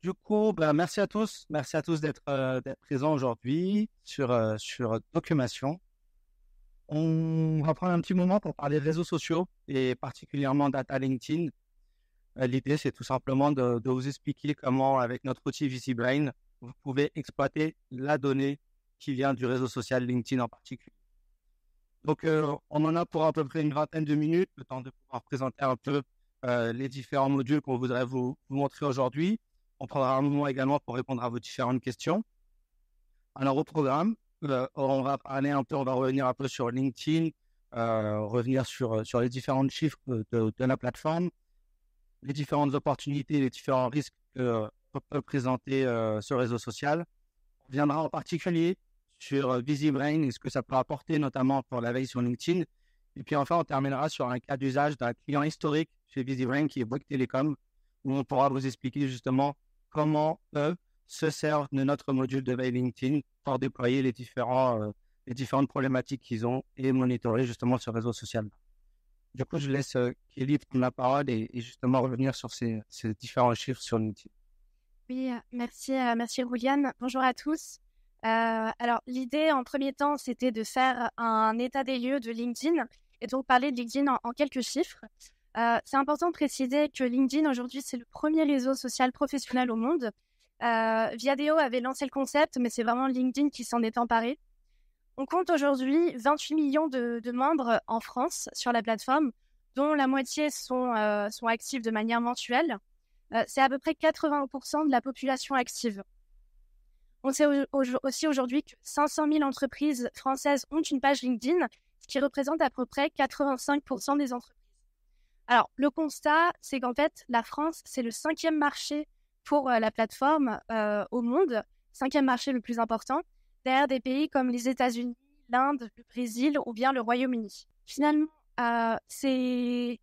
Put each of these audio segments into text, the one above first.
Du coup, merci à tous. Merci à tous d'être présents aujourd'hui sur Documation. On va prendre un petit moment pour parler réseaux sociaux et particulièrement data LinkedIn. L'idée, c'est tout simplement de vous expliquer comment, avec notre outil VisiBrain, vous pouvez exploiter la donnée qui vient du réseau social LinkedIn en particulier. Donc, on en a pour à peu près une vingtaine de minutes, le temps de pouvoir présenter un peu les différents modules qu'on voudrait vous montrer aujourd'hui. On prendra un moment également pour répondre à vos différentes questions. Alors, au programme, on va parler un peu, on va revenir un peu sur LinkedIn, revenir sur les différents chiffres de la plateforme, les différentes opportunités, les différents risques que peut présenter ce réseau social. On viendra en particulier sur VisiBrain et ce que ça peut apporter, notamment pour la veille sur LinkedIn. Et puis enfin, on terminera sur un cas d'usage d'un client historique chez VisiBrain qui est Bouygues Telecom, où on pourra vous expliquer justement comment eux se servent de notre module de veille LinkedIn pour déployer les différentes problématiques qu'ils ont et monitorer justement ce réseau social. Du coup, je laisse Kelly prendre la parole et justement revenir sur ces différents chiffres sur LinkedIn. Oui, merci Rouliane. Bonjour à tous. Alors, l'idée en premier temps, c'était de faire un état des lieux de LinkedIn et donc parler de LinkedIn en quelques chiffres. C'est important de préciser que LinkedIn, aujourd'hui, c'est le premier réseau social professionnel au monde. Viadeo avait lancé le concept, mais c'est vraiment LinkedIn qui s'en est emparé. On compte aujourd'hui 28 millions de membres en France sur la plateforme, dont la moitié sont actifs de manière mensuelle. C'est à peu près 80% de la population active. On sait aussi aujourd'hui que 500 000 entreprises françaises ont une page LinkedIn, ce qui représente à peu près 85% des entreprises. Alors, le constat, c'est qu'en fait, la France, c'est le 5e marché pour la plateforme au monde, 5e marché le plus important, derrière des pays comme les États-Unis, l'Inde, le Brésil ou bien le Royaume-Uni. Finalement, c'est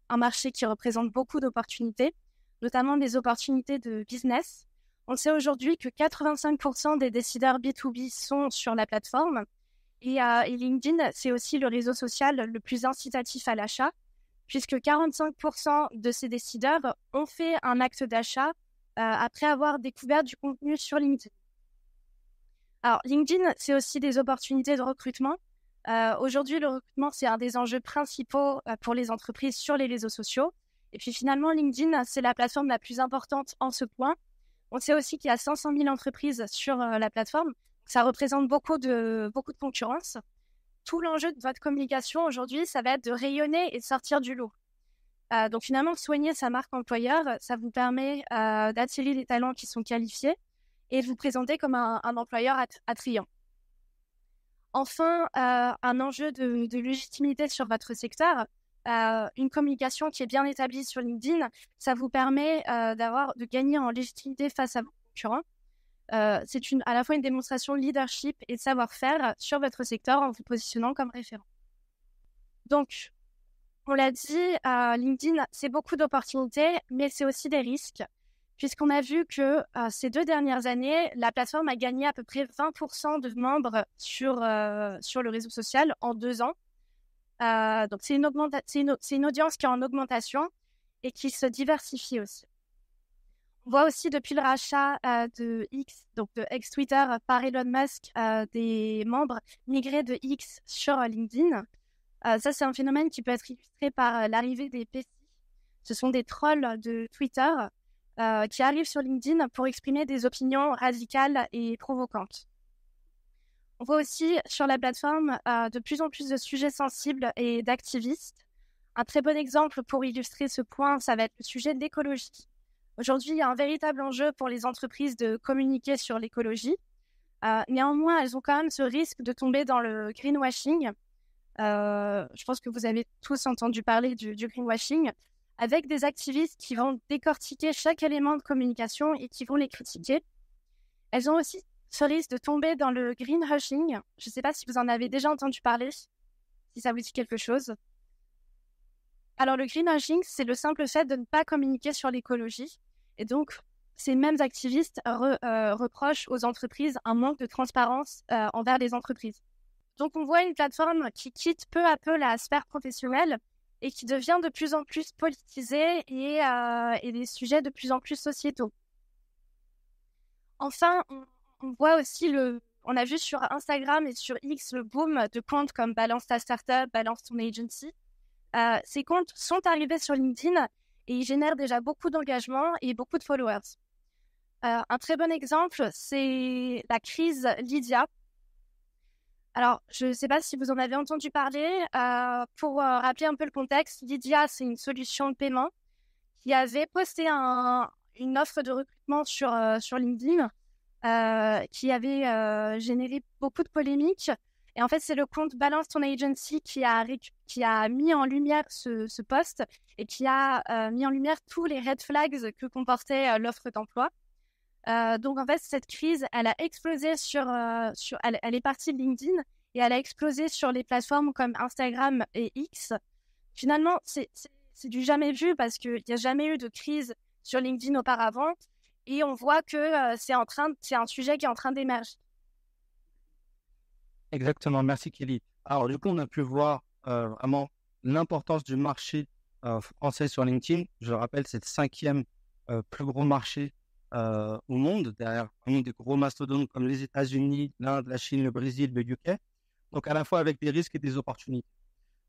un marché qui représente beaucoup d'opportunités, notamment des opportunités de business. On sait aujourd'hui que 85% des décideurs B2B sont sur la plateforme et LinkedIn, c'est aussi le réseau social le plus incitatif à l'achat, puisque 45% de ces décideurs ont fait un acte d'achat après avoir découvert du contenu sur LinkedIn. Alors, LinkedIn, c'est aussi des opportunités de recrutement. Aujourd'hui, le recrutement, c'est un des enjeux principaux pour les entreprises sur les réseaux sociaux. Et puis finalement, LinkedIn, c'est la plateforme la plus importante en ce point. On sait aussi qu'il y a 500 000 entreprises sur la plateforme. Ça représente beaucoup de concurrence. Tout l'enjeu de votre communication aujourd'hui, ça va être de rayonner et de sortir du lot. Donc finalement, soigner sa marque employeur, ça vous permet d'attirer des talents qui sont qualifiés et de vous présenter comme un employeur attrayant. Enfin, un enjeu de légitimité sur votre secteur, une communication qui est bien établie sur LinkedIn, ça vous permet de gagner en légitimité face à vos concurrents. C'est à la fois une démonstration de leadership et de savoir-faire sur votre secteur en vous positionnant comme référent. Donc, on l'a dit, LinkedIn, c'est beaucoup d'opportunités, mais c'est aussi des risques, puisqu'on a vu que ces 2 dernières années, la plateforme a gagné à peu près 20% de membres sur le réseau social en 2 ans. Donc, c'est une audience qui est en augmentation et qui se diversifie aussi. On voit aussi depuis le rachat de X, donc de ex-Twitter par Elon Musk, des membres migrer de X sur LinkedIn. Ça, c'est un phénomène qui peut être illustré par l'arrivée des PC. Ce sont des trolls de Twitter qui arrivent sur LinkedIn pour exprimer des opinions radicales et provocantes. On voit aussi sur la plateforme de plus en plus de sujets sensibles et d'activistes. Un très bon exemple pour illustrer ce point, ça va être le sujet de l'écologie. Aujourd'hui, il y a un véritable enjeu pour les entreprises de communiquer sur l'écologie. Néanmoins, elles ont quand même ce risque de tomber dans le greenwashing. Je pense que vous avez tous entendu parler du greenwashing, avec des activistes qui vont décortiquer chaque élément de communication et qui vont les critiquer. Elles ont aussi ce risque de tomber dans le greenwashing. Je ne sais pas si vous en avez déjà entendu parler, si ça vous dit quelque chose. Alors, le greenwashing, c'est le simple fait de ne pas communiquer sur l'écologie. Et donc, ces mêmes activistes reprochent aux entreprises un manque de transparence envers les entreprises. Donc, on voit une plateforme qui quitte peu à peu la sphère professionnelle et qui devient de plus en plus politisée et des sujets de plus en plus sociétaux. Enfin, on voit aussi on a vu sur Instagram et sur X le boom de comptes comme Balance ta startup, Balance ton agency. Ces comptes sont arrivés sur LinkedIn et ils génèrent déjà beaucoup d'engagement et beaucoup de followers. Un très bon exemple, c'est la crise Lydia. Alors, je ne sais pas si vous en avez entendu parler. Pour rappeler un peu le contexte, Lydia, c'est une solution de paiement qui avait posté une offre de recrutement sur LinkedIn qui avait généré beaucoup de polémiques. Et en fait, c'est le compte Balance ton agency qui a mis en lumière ce post et qui a mis en lumière tous les red flags que comportait l'offre d'emploi. Donc, en fait, cette crise, elle a explosé elle est partie de LinkedIn et elle a explosé sur les plateformes comme Instagram et X. Finalement, c'est du jamais vu parce qu'il n'y a jamais eu de crise sur LinkedIn auparavant. Et on voit que c'est un sujet qui est en train d'émerger. Exactement, merci Kelly. Alors du coup, on a pu voir vraiment l'importance du marché français sur LinkedIn. Je le rappelle, c'est le 5e plus gros marché au monde, derrière vraiment des gros mastodontes comme les États-Unis, l'Inde, la Chine, le Brésil, le UK. Donc à la fois avec des risques et des opportunités.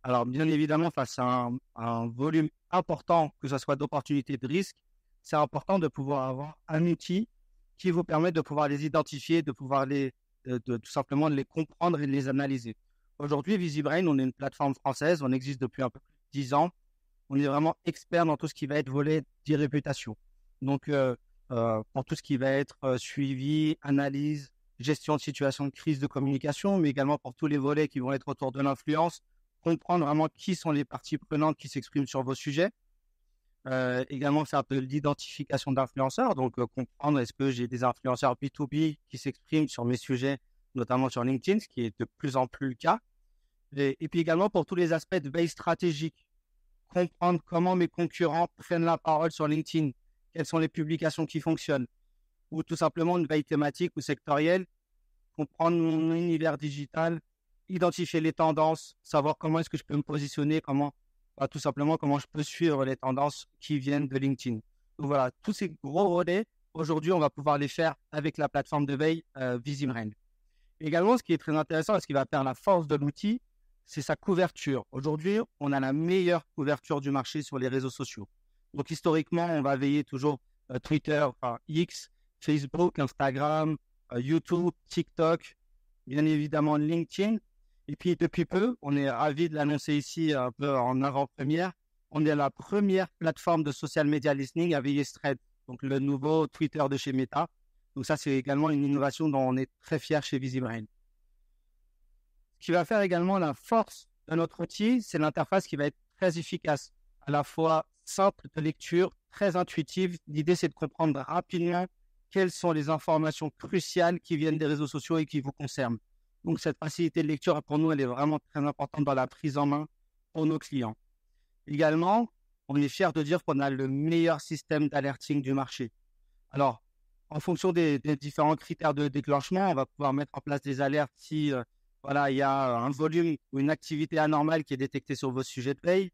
Alors bien évidemment, face à un volume important, que ce soit d'opportunités et de risques, c'est important de pouvoir avoir un outil qui vous permet de pouvoir les identifier, de pouvoir tout simplement de les comprendre et de les analyser. Aujourd'hui, VisiBrain, on est une plateforme française, on existe depuis un peu plus de 10 ans. On est vraiment expert dans tout ce qui va être volet d'e-réputation. Donc, pour tout ce qui va être suivi, analyse, gestion de situation de crise de communication, mais également pour tous les volets qui vont être autour de l'influence, comprendre vraiment qui sont les parties prenantes qui s'expriment sur vos sujets. Également faire de l'identification d'influenceurs, donc comprendre est-ce que j'ai des influenceurs B2B qui s'expriment sur mes sujets, notamment sur LinkedIn, ce qui est de plus en plus le cas. Et puis également pour tous les aspects de veille stratégique, comprendre comment mes concurrents prennent la parole sur LinkedIn, quelles sont les publications qui fonctionnent, ou tout simplement une veille thématique ou sectorielle, comprendre mon univers digital, identifier les tendances, savoir comment est-ce que je peux me positionner, tout simplement comment je peux suivre les tendances qui viennent de LinkedIn. Donc voilà, tous ces gros relais, aujourd'hui, on va pouvoir les faire avec la plateforme de veille VisiBrain. Également, ce qui est très intéressant et ce qui va faire la force de l'outil, c'est sa couverture. Aujourd'hui, on a la meilleure couverture du marché sur les réseaux sociaux. Donc historiquement, on va veiller toujours Twitter, X, Facebook, Instagram, YouTube, TikTok, bien évidemment LinkedIn. Et puis, depuis peu, on est ravis de l'annoncer ici un peu en avant-première. On est la première plateforme de social media listening à veiller Threads, donc le nouveau Twitter de chez Meta. Donc ça, c'est également une innovation dont on est très fiers chez VisiBrain. Ce qui va faire également la force de notre outil, c'est l'interface qui va être très efficace, à la fois simple de lecture, très intuitive. L'idée, c'est de comprendre rapidement quelles sont les informations cruciales qui viennent des réseaux sociaux et qui vous concernent. Donc, cette facilité de lecture, pour nous, elle est vraiment très importante dans la prise en main pour nos clients. Également, on est fiers de dire qu'on a le meilleur système d'alerting du marché. Alors, en fonction des différents critères de déclenchement, on va pouvoir mettre en place des alertes si il y a un volume ou une activité anormale qui est détectée sur vos sujets de veille,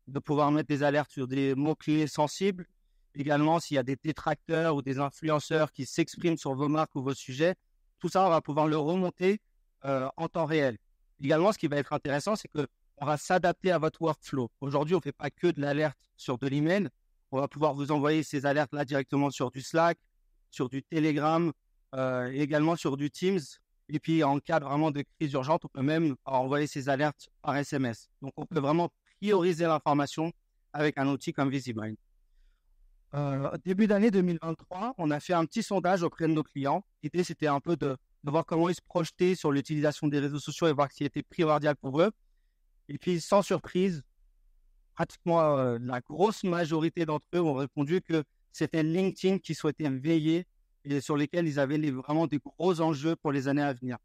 de pouvoir mettre des alertes sur des mots-clés sensibles. Également, s'il y a des détracteurs ou des influenceurs qui s'expriment sur vos marques ou vos sujets, tout ça, on va pouvoir le remonter en temps réel. Également, ce qui va être intéressant, c'est qu'on va s'adapter à votre workflow. Aujourd'hui, on ne fait pas que de l'alerte sur de l'email. On va pouvoir vous envoyer ces alertes-là directement sur du Slack, sur du Telegram, également sur du Teams. Et puis, en cas vraiment de crise urgente, on peut même envoyer ces alertes par SMS. Donc, on peut vraiment prioriser l'information avec un outil comme VisiBrain. Début d'année 2023, on a fait un petit sondage auprès de nos clients. L'idée, c'était un peu de voir comment ils se projetaient sur l'utilisation des réseaux sociaux et voir ce qui était primordial pour eux. Et puis, sans surprise, pratiquement la grosse majorité d'entre eux ont répondu que c'était LinkedIn qui souhaitait veiller et sur lesquels ils avaient vraiment des gros enjeux pour les années à venir.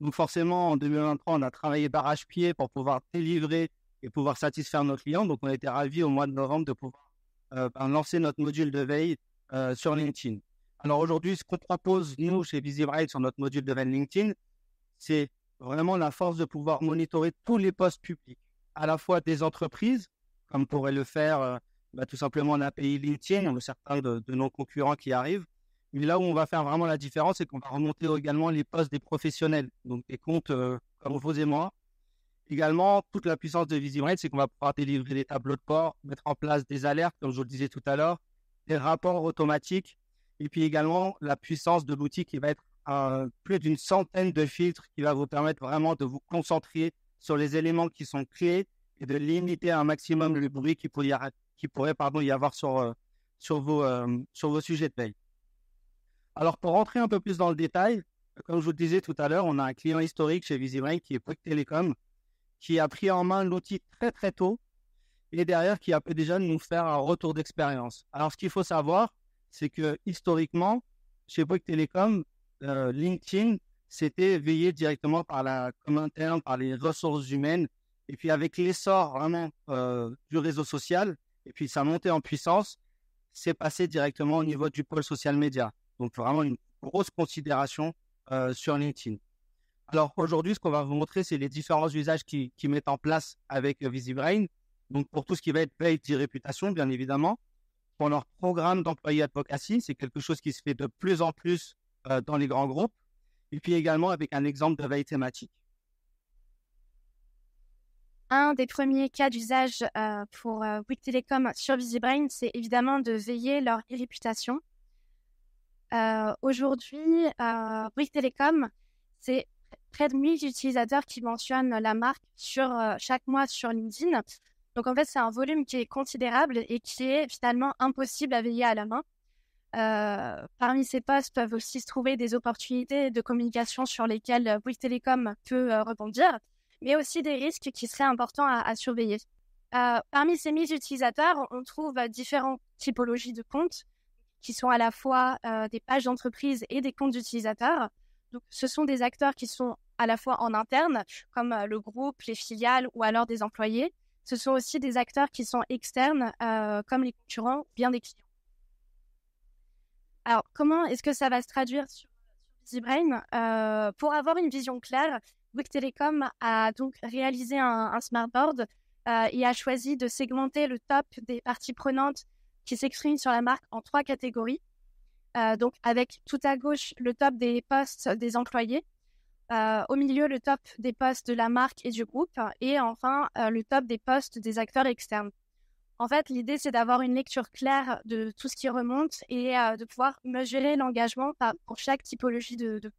Donc forcément, en 2023, on a travaillé d'arrache-pied pour pouvoir délivrer et pouvoir satisfaire nos clients. Donc, on a été ravis au mois de novembre de pouvoir lancer notre module de veille sur LinkedIn. Alors aujourd'hui, ce qu'on propose, nous, chez VisiBrain, sur notre module de veille LinkedIn, c'est vraiment la force de pouvoir monitorer tous les posts publics, à la fois des entreprises, comme pourrait le faire tout simplement l'API LinkedIn, ou certains de nos concurrents qui arrivent, Mais là où on va faire vraiment la différence, c'est qu'on va remonter également les posts des professionnels, donc des comptes comme vous et moi. Également, toute la puissance de VisiBrain, c'est qu'on va pouvoir délivrer des tableaux de bord, mettre en place des alertes, comme je vous le disais tout à l'heure, des rapports automatiques, et puis également la puissance de l'outil qui va être plus d'une centaine de filtres qui va vous permettre vraiment de vous concentrer sur les éléments qui sont clés et de limiter un maximum le bruit qui pourrait y avoir sur vos sujets de veille. Alors, pour rentrer un peu plus dans le détail, comme je vous le disais tout à l'heure, on a un client historique chez VisiBrain qui est Bouygues Telecom, qui a pris en main l'outil très très tôt et derrière qui a pu déjà nous faire un retour d'expérience. Alors, ce qu'il faut savoir, c'est que historiquement, chez Bouygues Telecom, LinkedIn, c'était veillé directement par la com interne, par les ressources humaines. Et puis, avec l'essor vraiment du réseau social, et puis sa montée en puissance, c'est passé directement au niveau du pôle social média. Donc, vraiment une grosse considération sur LinkedIn. Alors, aujourd'hui, ce qu'on va vous montrer, c'est les différents usages qu'ils mettent en place avec VisiBrain. Donc, pour tout ce qui va être veille de réputation, bien évidemment. Pour leur programme d'employé advocacy, c'est quelque chose qui se fait de plus en plus dans les grands groupes. Et puis également avec un exemple de veille thématique. Un des premiers cas d'usage pour Bouygues Telecom sur VisiBrain, c'est évidemment de veiller leur réputation. Aujourd'hui, Bouygues Telecom, c'est près de 1000 utilisateurs qui mentionnent la marque chaque mois sur LinkedIn. Donc, en fait, c'est un volume qui est considérable et qui est finalement impossible à veiller à la main. Parmi ces posts peuvent aussi se trouver des opportunités de communication sur lesquelles Bouygues Telecom peut rebondir, mais aussi des risques qui seraient importants à surveiller. Parmi ces 1000 utilisateurs, on trouve différentes typologies de comptes qui sont à la fois des pages d'entreprise et des comptes d'utilisateurs. Donc, ce sont des acteurs qui sont à la fois en interne, comme le groupe, les filiales ou alors des employés. Ce sont aussi des acteurs qui sont externes, comme les concurrents ou bien des clients. Alors, comment est-ce que ça va se traduire sur VisiBrain? Pour avoir une vision claire, Bouygues Telecom a donc réalisé un smartboard et a choisi de segmenter le top des parties prenantes qui s'expriment sur la marque en 3 catégories. Donc, avec tout à gauche, le top des postes des employés, au milieu, le top des postes de la marque et du groupe, et enfin, le top des postes des acteurs externes. En fait, l'idée, c'est d'avoir une lecture claire de tout ce qui remonte et de pouvoir mesurer l'engagement pour chaque typologie de compte.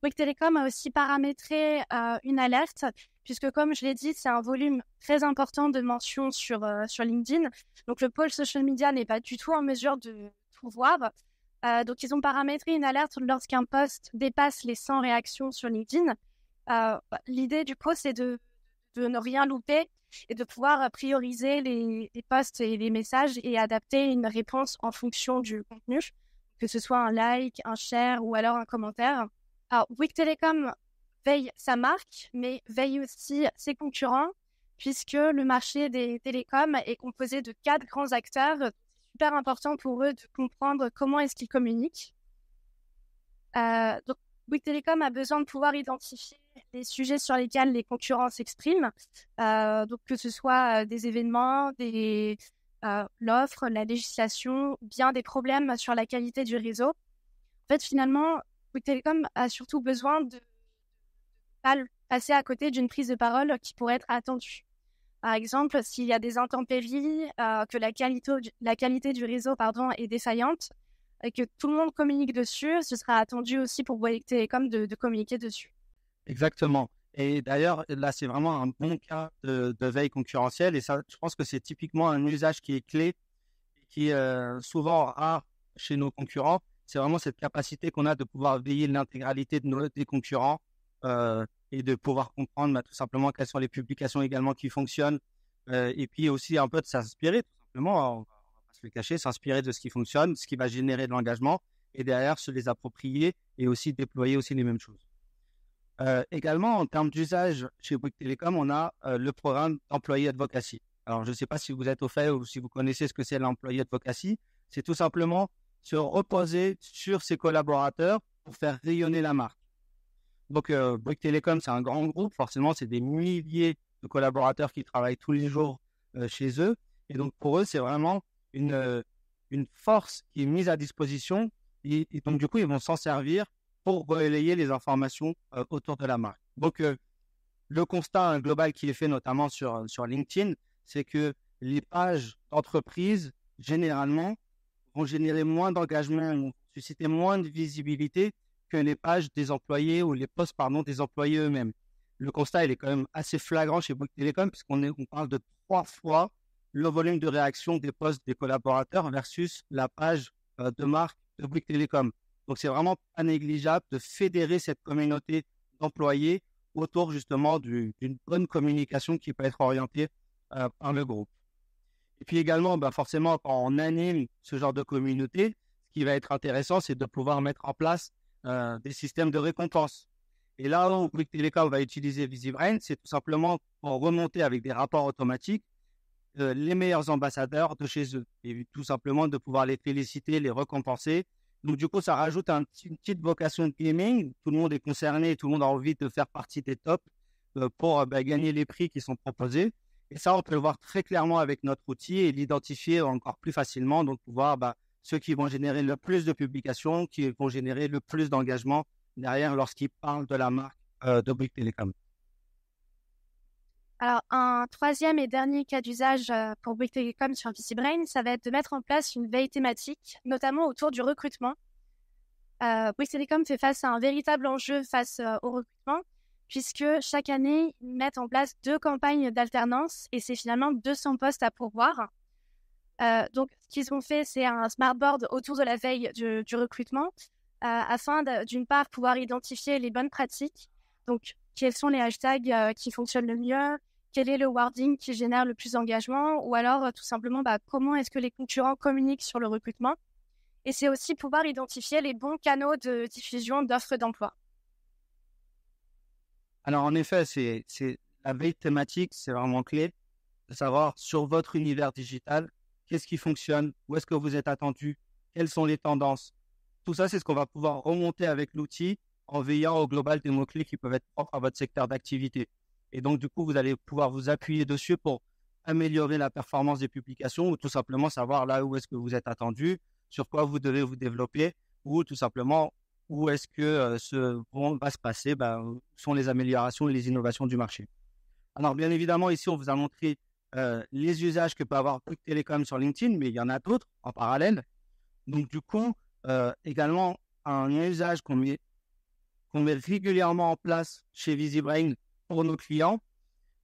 Bouygues Telecom a aussi paramétré une alerte, puisque comme je l'ai dit, c'est un volume très important de mentions sur LinkedIn. Donc, le pôle social media n'est pas du tout en mesure de tout voir. Donc, ils ont paramétré une alerte lorsqu'un post dépasse les 100 réactions sur LinkedIn. L'idée du coup, c'est de ne rien louper et de pouvoir prioriser les posts et les messages et adapter une réponse en fonction du contenu, que ce soit un like, un share ou alors un commentaire. Alors, Bouygues Telecom veille sa marque, mais veille aussi ses concurrents, puisque le marché des télécoms est composé de 4 grands acteurs. C'est super important pour eux de comprendre comment est-ce qu'ils communiquent. Donc, Bouygues Telecom a besoin de pouvoir identifier les sujets sur lesquels les concurrents s'expriment, donc que ce soit des événements, l'offre, la législation, ou bien des problèmes sur la qualité du réseau. En fait, finalement, Bouygues Telecom a surtout besoin de pas passer à côté d'une prise de parole qui pourrait être attendue. Par exemple, s'il y a des intempéries, que la qualité du réseau est défaillante, et que tout le monde communique dessus, ce sera attendu aussi pour Bouygues Telecom de communiquer dessus. Exactement. Et d'ailleurs, là, c'est vraiment un bon cas de veille concurrentielle. Et ça, je pense que c'est typiquement un usage qui est clé et qui est souvent rare chez nos concurrents. C'est vraiment cette capacité qu'on a de pouvoir veiller l'intégralité des concurrents et de pouvoir comprendre tout simplement quelles sont les publications également qui fonctionnent. Et puis aussi un peu de s'inspirer, tout simplement. On va pas se le cacher, s'inspirer de ce qui fonctionne, ce qui va générer de l'engagement et derrière se les approprier et aussi déployer aussi les mêmes choses. Également, en termes d'usage chez Bouygues Telecom, on a le programme d'employé advocacy. Alors, je ne sais pas si vous êtes au fait ou si vous connaissez ce que c'est l'employé advocacy. C'est tout simplement se reposer sur ses collaborateurs pour faire rayonner la marque. Donc, Bouygues Telecom, c'est un grand groupe. Forcément, c'est des milliers de collaborateurs qui travaillent tous les jours chez eux. Et donc, pour eux, c'est vraiment une force qui est mise à disposition Et donc, du coup, ils vont s'en servir pour relayer les informations autour de la marque. Donc, le constat global qui est fait notamment sur LinkedIn, c'est que les pages d'entreprise, généralement, vont générer moins d'engagement, vont susciter moins de visibilité que les pages des employés ou les posts, des employés eux-mêmes. Le constat, il est quand même assez flagrant chez Bouygues Télécom, puisqu'on parle de 3 fois le volume de réaction des posts des collaborateurs versus la page de marque de Bouygues Télécom. Donc, c'est vraiment pas négligeable de fédérer cette communauté d'employés autour justement d'une bonne communication qui peut être orientée par le groupe. Et puis également, forcément, quand on anime ce genre de communauté, ce qui va être intéressant, c'est de pouvoir mettre en place des systèmes de récompense. Et là où Bouygues Télécom va utiliser VisiBrain, c'est tout simplement pour remonter avec des rapports automatiques les meilleurs ambassadeurs de chez eux. Et tout simplement de pouvoir les féliciter, les récompenser. Donc du coup, ça rajoute une petite vocation de gaming. Tout le monde est concerné, tout le monde a envie de faire partie des tops pour gagner les prix qui sont proposés. Et ça, on peut le voir très clairement avec notre outil et l'identifier encore plus facilement. Donc, pouvoir ceux qui vont générer le plus de publications, qui vont générer le plus d'engagement derrière lorsqu'ils parlent de la marque de Bouygues Télécom. Alors, un troisième et dernier cas d'usage pour Bouygues Télécom sur VisiBrain, ça va être de mettre en place une veille thématique, notamment autour du recrutement. Bouygues Télécom fait face à un véritable enjeu face au recrutement, puisque chaque année, ils mettent en place 2 campagnes d'alternance et c'est finalement 200 postes à pourvoir. Donc, ce qu'ils ont fait, c'est un smartboard autour de la veille du recrutement afin d'une part pouvoir identifier les bonnes pratiques. Donc, quels sont les hashtags qui fonctionnent le mieux, quel est le wording qui génère le plus d'engagement, ou alors tout simplement comment est-ce que les concurrents communiquent sur le recrutement. Et c'est aussi pouvoir identifier les bons canaux de diffusion d'offres d'emploi. Alors en effet, c'est la veille thématique, c'est vraiment clé de savoir sur votre univers digital, qu'est-ce qui fonctionne, où est-ce que vous êtes attendu, quelles sont les tendances. Tout ça, c'est ce qu'on va pouvoir remonter avec l'outil en veillant au global des mots-clés qui peuvent être propres à votre secteur d'activité. Et donc, du coup, vous allez pouvoir vous appuyer dessus pour améliorer la performance des publications ou tout simplement savoir là où est-ce que vous êtes attendu, sur quoi vous devez vous développer ou tout simplement où est-ce que va se passer, sont les améliorations et les innovations du marché. Alors, bien évidemment, ici, on vous a montré les usages que peut avoir Bouygues Télécom sur LinkedIn, mais il y en a d'autres en parallèle. Donc, du coup, également, un usage qu'on met régulièrement en place chez VisiBrain pour nos clients,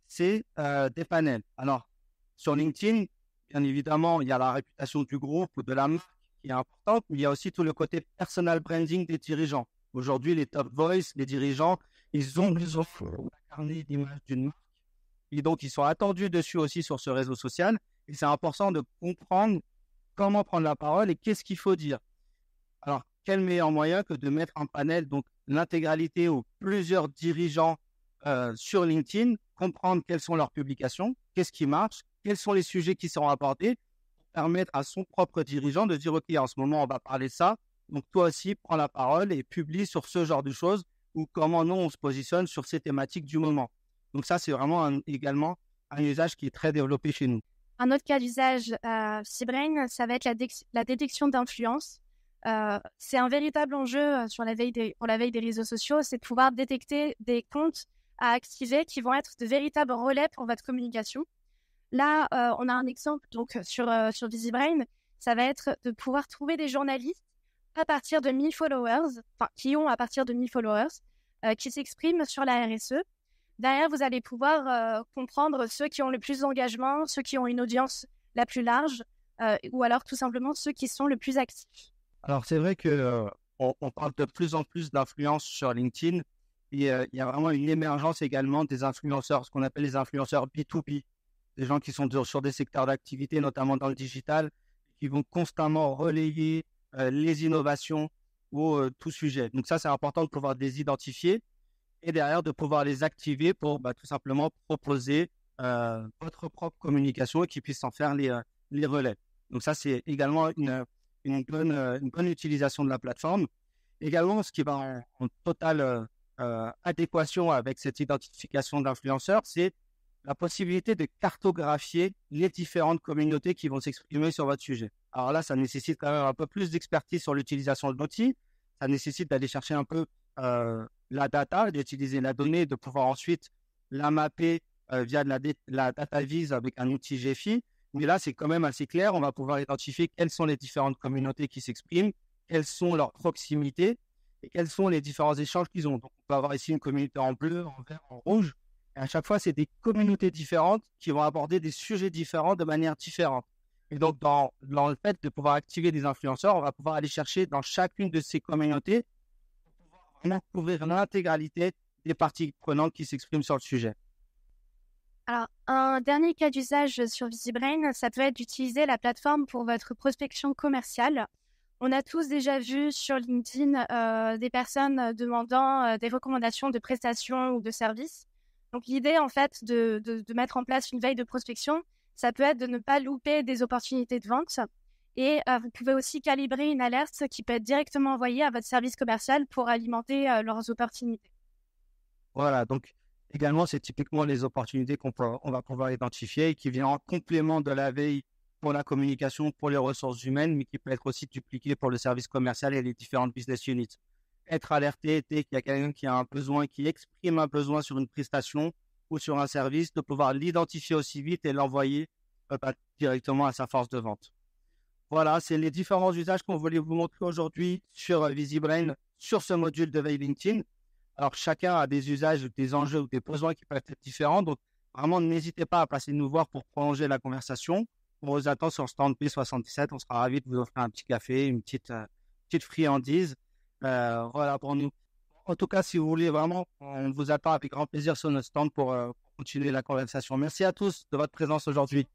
c'est des panels. Alors, sur LinkedIn, bien évidemment, il y a la réputation du groupe ou de la marque qui est importante, mais il y a aussi tout le côté personal branding des dirigeants. Aujourd'hui, les top voice, les dirigeants, ils ont besoin d'incarner l'image d'une marque. Et donc, ils sont attendus dessus aussi sur ce réseau social. Et c'est important de comprendre comment prendre la parole et qu'est-ce qu'il faut dire. Alors, quel meilleur moyen que de mettre en panel donc l'intégralité ou plusieurs dirigeants sur LinkedIn, comprendre quelles sont leurs publications, qu'est-ce qui marche, quels sont les sujets qui seront abordés, pour permettre à son propre dirigeant de dire, OK, en ce moment, on va parler de ça, donc toi aussi, prends la parole et publie sur ce genre de choses ou comment nous, on se positionne sur ces thématiques du moment. Donc ça, c'est vraiment également un usage qui est très développé chez nous. Un autre cas d'usage VisiBrain, ça va être la détection d'influence. C'est un véritable enjeu pour la veille des réseaux sociaux, c'est de pouvoir détecter des comptes à activer qui vont être de véritables relais pour votre communication. Là, on a un exemple donc sur VisiBrain, ça va être de pouvoir trouver des journalistes à partir de 1000 followers, qui ont à partir de 1000 followers, qui s'expriment sur la RSE. Derrière, vous allez pouvoir comprendre ceux qui ont le plus d'engagement, ceux qui ont une audience la plus large, ou alors tout simplement ceux qui sont le plus actifs. Alors, c'est vrai que on parle de plus en plus d'influence sur LinkedIn. Et il y a vraiment une émergence également des influenceurs, ce qu'on appelle les influenceurs B2B, des gens qui sont sur des secteurs d'activité, notamment dans le digital, qui vont constamment relayer les innovations ou tout sujet. Donc ça, c'est important de pouvoir les identifier et derrière de pouvoir les activer pour tout simplement proposer votre propre communication et qu'ils puissent en faire les relais. Donc ça, c'est également une bonne utilisation de la plateforme. Également, ce qui va en totale adéquation avec cette identification d'influenceurs, c'est la possibilité de cartographier les différentes communautés qui vont s'exprimer sur votre sujet. Alors là, ça nécessite quand même un peu plus d'expertise sur l'utilisation de l'outil. Ça nécessite d'aller chercher un peu la data, d'utiliser la donnée, de pouvoir ensuite la mapper via la data vise avec un outil GFI. Mais là, c'est quand même assez clair. On va pouvoir identifier quelles sont les différentes communautés qui s'expriment, quelles sont leurs proximités et quels sont les différents échanges qu'ils ont. Donc, on peut avoir ici une communauté en bleu, en vert, en rouge. Et à chaque fois, c'est des communautés différentes qui vont aborder des sujets différents de manière différente. Et donc, dans le fait de pouvoir activer des influenceurs, on va pouvoir aller chercher dans chacune de ces communautés pour pouvoir vraiment couvrir l'intégralité des parties prenantes qui s'expriment sur le sujet. Alors, un dernier cas d'usage sur VisiBrain, ça peut être d'utiliser la plateforme pour votre prospection commerciale. On a tous déjà vu sur LinkedIn des personnes demandant des recommandations de prestations ou de services. Donc, l'idée, en fait, de mettre en place une veille de prospection, ça peut être de ne pas louper des opportunités de vente. Et vous pouvez aussi calibrer une alerte qui peut être directement envoyée à votre service commercial pour alimenter leurs opportunités. Voilà, donc également, c'est typiquement les opportunités on va pouvoir identifier et qui viennent en complément de la veille pour la communication, pour les ressources humaines, mais qui peut être aussi dupliqué pour le service commercial et les différentes business units. Être alerté dès qu'il y a quelqu'un qui a un besoin, qui exprime un besoin sur une prestation ou sur un service, de pouvoir l'identifier aussi vite et l'envoyer directement à sa force de vente. Voilà, c'est les différents usages qu'on voulait vous montrer aujourd'hui sur VisiBrain, sur ce module de veille LinkedIn. Alors, chacun a des usages, des enjeux ou des besoins qui peuvent être différents. Donc, vraiment, n'hésitez pas à passer nous voir pour prolonger la conversation. On vous attend sur le stand P77. On sera ravis de vous offrir un petit café, une petite friandise. Voilà pour nous. En tout cas, si vous voulez vraiment, on vous attend avec grand plaisir sur notre stand pour continuer la conversation. Merci à tous de votre présence aujourd'hui.